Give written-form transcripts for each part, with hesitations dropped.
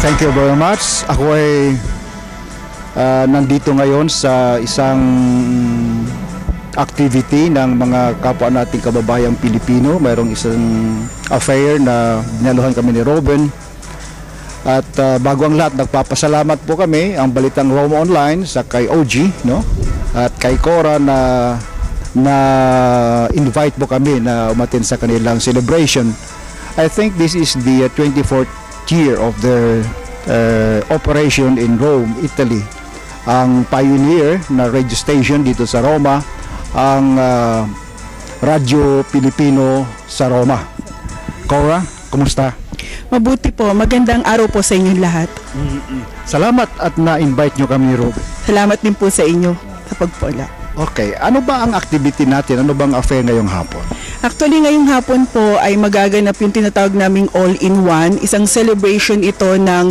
Thank you very much. Ako ay nandito ngayon sa isang activity ng mga kapwa nating kababayang Pilipino. Mayroong isang affair na dinaluhan kami ni Robin. At bago ang lahat, nagpapasalamat po kami ang Balitang Roma Online sa kay OG, no? At kay Cora na invite po kami na umattend sa kanilang celebration. I think this is the 24th year of their operation in Rome, Italy. Ang pioneer na radio station dito sa Roma, ang Radyo Pilipino sa Roma. Cora, kumusta? Mabuti po. Magandang araw po sa inyong lahat. Salamat at na-invite nyo kami, Rob. Salamat din po sa inyo sa pagpula. Okay, ano ba ang activity natin? Ano bang affair ngayong hapon? Actually, ngayong hapon po ay magaganap yung tinatawag naming all-in-one. Isang celebration ito ng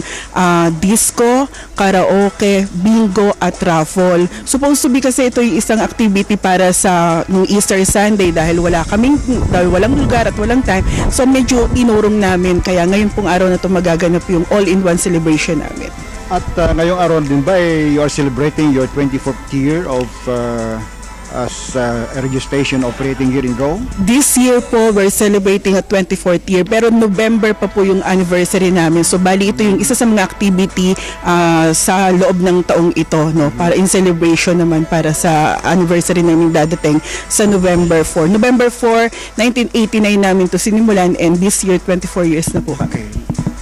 disco, karaoke, bingo at raffle. Supposed to be kasi ito yung isang activity para sa Easter Sunday dahil walang lugar at walang time. So medyo inurong namin. Kaya ngayon pong araw na ito magaganap yung all-in-one celebration namin. At ngayong araw din ba you are celebrating your 24th year of as a radio station operating here in Rome? This year po, we're celebrating a 24th year, pero November pa po yung anniversary namin. So bali ito yung isa sa mga activity sa loob ng taong ito, no? Para in celebration naman para sa anniversary namin dadating sa November 4. November 4, 1989 namin to sinimulan, and this year 24 years na po kami. Okay.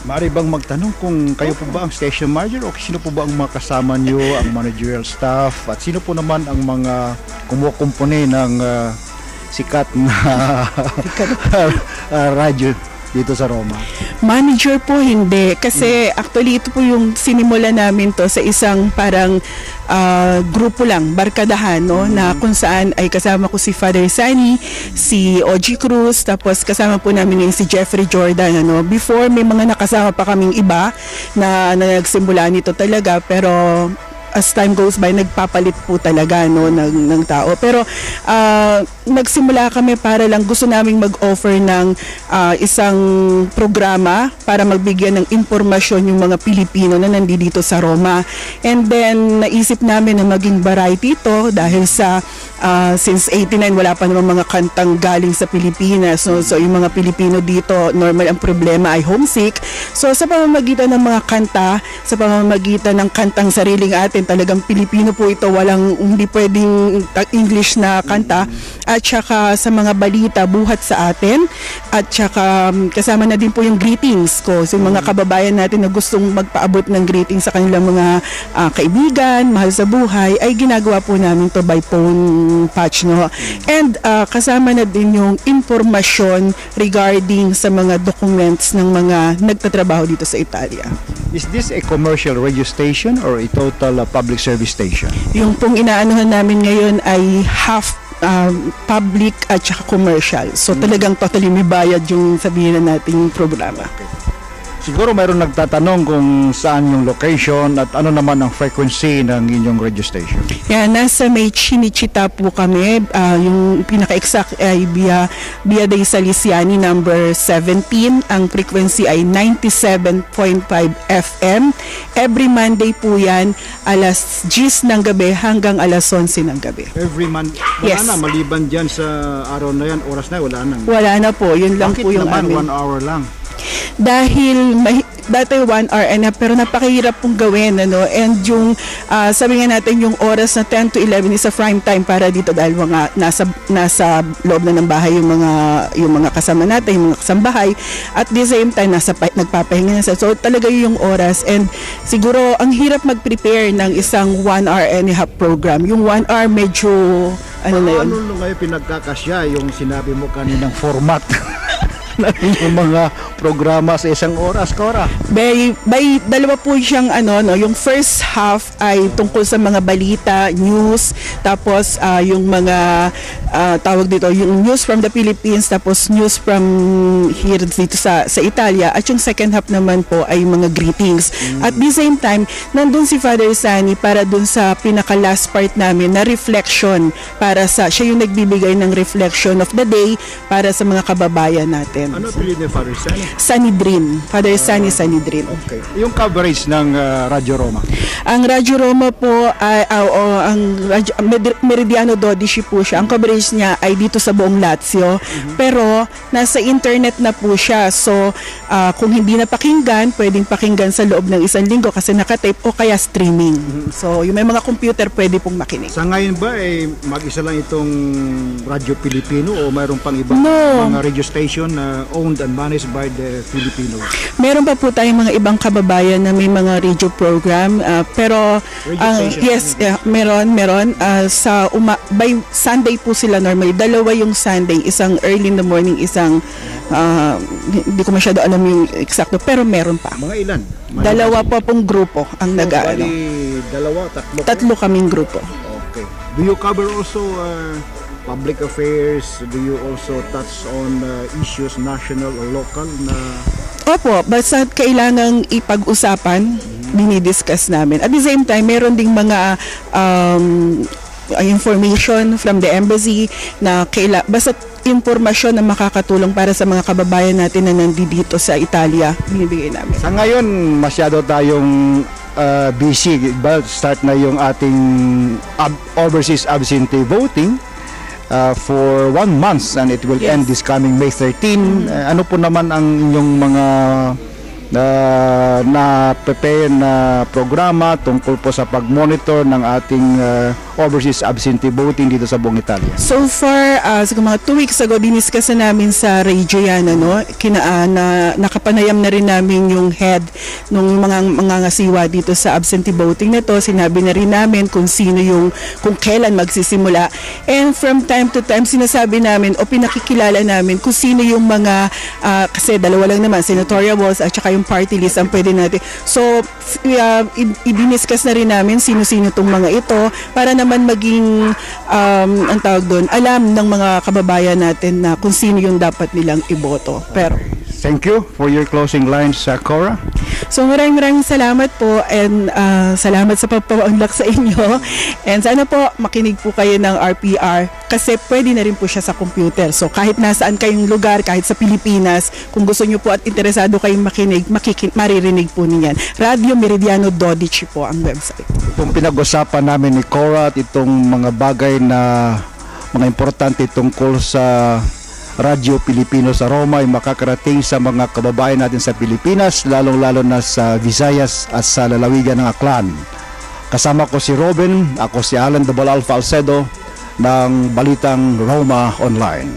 Maaari bang magtanong kung kayo po ba ang station manager o sino po ba ang mga kasama nyo, ang managerial staff, at sino po naman ang mga kumukumpone ng sikat na radyo dito sa Roma? Manager po hindi. Kasi actually ito po yung sinimula namin to sa isang parang grupo lang, barkadahan, no? Na kung saan ay kasama ko si Father Sani, si OG Cruz, tapos kasama po namin yung si Jeffrey Jordan, ano? Before may mga nakasama pa kaming iba na nagsimula nito talaga, pero as time goes by, nagpapalit po talaga, no, ng tao. Pero nagsimula kami para lang gusto naming mag-offer ng isang programa para magbigyan ng impormasyon yung mga Pilipino na nandito sa Roma. And then naisip namin na maging variety ito dahil sa since 89 wala pa namang mga kantang galing sa Pilipinas. So yung mga Pilipino dito, normal ang problema ay homesick. So sa pamamagitan ng mga kanta, sa pamamagitan ng kantang sariling atin, talagang Pilipino po ito, hindi pwedeng English na kanta, at saka sa mga balita buhat sa atin, at saka kasama na din po yung greetings ko, so yung mga kababayan natin na gustong magpaabot ng greetings sa kanilang mga kaibigan, mahal sa buhay, ay ginagawa po namin to by phone patch, no? And kasama na din yung informasyon regarding sa mga documents ng mga nagtatrabaho dito sa Italia. Is this a commercial radio station or a total public service station? Yung pong inaanuhan namin ngayon ay half public at saka commercial. So talagang totally may bayad yung sabihin na natin yung programa. Okay. Siguro mayroon nagtatanong kung saan yung location at ano naman ang frequency ng inyong radio station. Yeah, nasa may Cinecittà po kami. Yung pinaka-exact ay via dei Salesiani number 17. Ang frequency ay 97.5 FM. Every Monday po yan, alas 10 ng gabi hanggang alas 11 ng gabi. Every Monday? Wala Yes. na, maliban dyan sa araw na yan, oras na, wala na. Wala na po, yun lang Bakit po yung naman amin. 1 hour lang? Dahil dati 1 hour and a half, pero napakahirap pong gawin, ano? And yung sabi nga natin yung oras na 10 to 11 is a prime time para dito dahil mga nasa loob na ng bahay yung mga kasama natin, yung mga kasambahay, at the same time nagpapahinga na sa, so talaga yung oras. And siguro ang hirap mag-prepare ng isang 1 hour and a half program. Yung 1 hour medyo ano na yun. Ano ngayon pinagkakasya yung sinabi mo kaninang format ng mga programa sa isang oras, Cora? By dalawa po siyang yung first half ay tungkol sa mga balita, news, tapos yung mga tawag dito, yung news from the Philippines, tapos news from here dito sa Italia, at yung second half naman po ay mga greetings. At the same time, nandun si Father Sani para dun sa pinaka last part namin na reflection, para sa siya yung nagbibigay ng reflection of the day para sa mga kababayan natin. namin. Ano apelido ni Father Sunny? Sunny Dream. Father Sunny, Sunny Dream. Okay. Yung coverage ng Radyo Roma? Ang Radyo Roma po ay Meridiano 12 po siya. Ang coverage niya ay dito sa buong Lazio. Pero nasa internet na po siya. So kung hindi na pakinggan, pwedeng pakinggan sa loob ng isang linggo kasi nakatape o kaya streaming. So yung may mga computer pwede pong makinig. Sa ngayon ba mag-isa lang itong Radyo Pilipino o mayroon pang ibang mga radio station na owned and managed by the Filipinos? Meron pa po tayong mga ibang kababayan na may mga radio program pero yes, meron by Sunday po sila normally. Dalawa yung Sunday, isang early in the morning, isang hindi ko masyado alam yung eksakto pero meron pa. Mga ilan? Dalawa po pong grupo ang nag-aano. Dalawa, tatlo kaming grupo. Okay. Do you cover also public affairs? Do you also touch on issues national or local na? Opo, basta kailangang ipag-usapan, dinidiscuss namin. At the same time, meron ding mga information from the embassy na basta impormasyon na makakatulong para sa mga kababayan natin na nandito sa Italia, binibigay namin. Sa ngayon, masyado tayong busy. Start na yung ating overseas absentee voting for 1 month and it will end this coming May 13. Ano po naman ang inyong mga na-prepare na programa tungkol po sa pag-monitor ng ating overseas absentee voting dito sa buong Italia? So far, mga 2 weeks ago, diniscuss na namin sa radio yan, nakapanayam na rin namin yung head ng mga ngasiwa dito sa absentee voting na to. Sinabi na rin namin kung kailan magsisimula. And from time to time, sinasabi namin o pinakikilala namin kung sino yung mga, kasi dalawa lang naman, senatorial balls at saka yung party list ang pwede natin. So, i-discuss na rin namin sino-sino itong mga ito para naman maging ang tawag doon, alam ng mga kababayan natin na kung sino yung dapat nilang iboto. Pero thank you for your closing lines, Cora. So maraming salamat po and salamat sa pagpapaunlak sa inyo. And sana po makinig po kayo ng RPR kasi pwede na rin po siya sa computer. So kahit nasaan kayong lugar, kahit sa Pilipinas, kung gusto nyo po at interesado kayong makinig, maririnig po niyan. Radio Meridiano 12 po ang website. Itong pinag-usapan namin ni Cora at itong mga bagay na mga importante tungkol sa Radyo Pilipino sa Roma ay makakarating sa mga kababayan natin sa Pilipinas, lalong-lalo na sa Visayas at sa lalawigan ng Aklan. Kasama ko si Robin, ako si Alan Double Alpha Alcedo ng Balitang Roma Online.